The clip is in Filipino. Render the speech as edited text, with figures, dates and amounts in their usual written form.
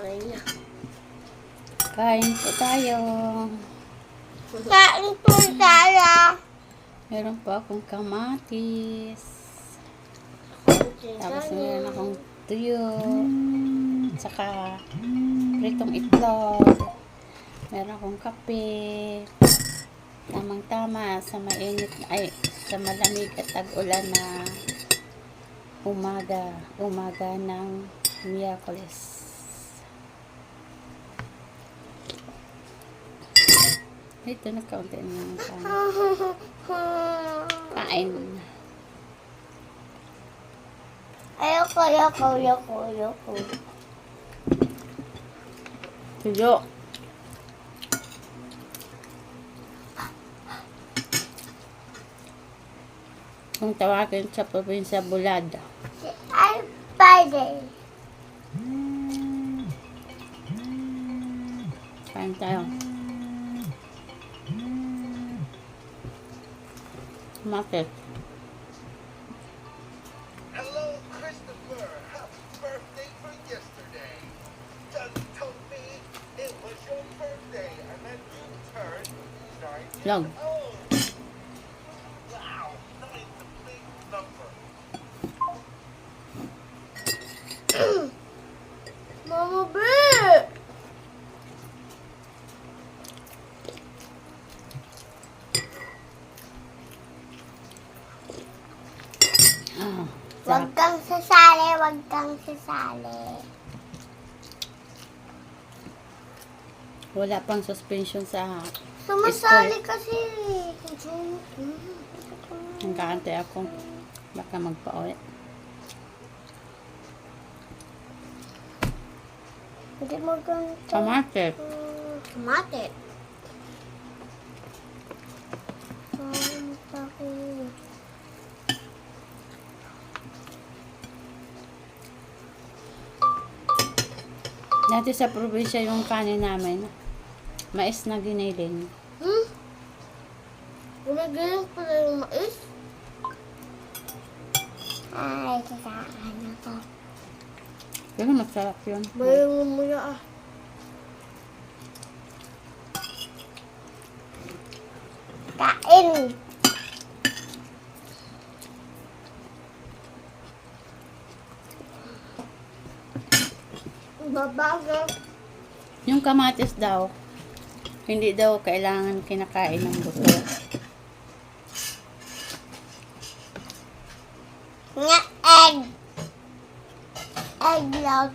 Kain po tayo. Kain po tayo. Meron po akong kamatis. Tapos meron akong tuyo. Saka pritong itlog. Meron akong kape. Tamang-tama sa mainit, sa malamig at tag-ulan na umaga ng Miyerkules. Ito na kaunti ng kain. Ayoko. Tuyo. Kung tawagin sa probinsya, bulad. Ay, Friday. Kain tayo. Market. Hello, Christopher. Happy birthday for yesterday. Just told me it was your birthday and then you turned 9 Long. years old. Wow, 9's a big number. Mama Bear. Wag kang sasali. Wala pang suspension sa Sumasali kasi. nagkaantay ako. Baka magpa-uwi. Hindi mo ganito. Kamatis. Tomate. Dati sa probinsya yung kanin namin, mais na giniling. Gumagaling pala yung mais. Ay, kakain ako. Pero masarap yun. Bayang muya ah. Kain. Babaga. Yung kamatis daw, hindi daw kailangan kinakain ng buto. Nga egg. Egg lang.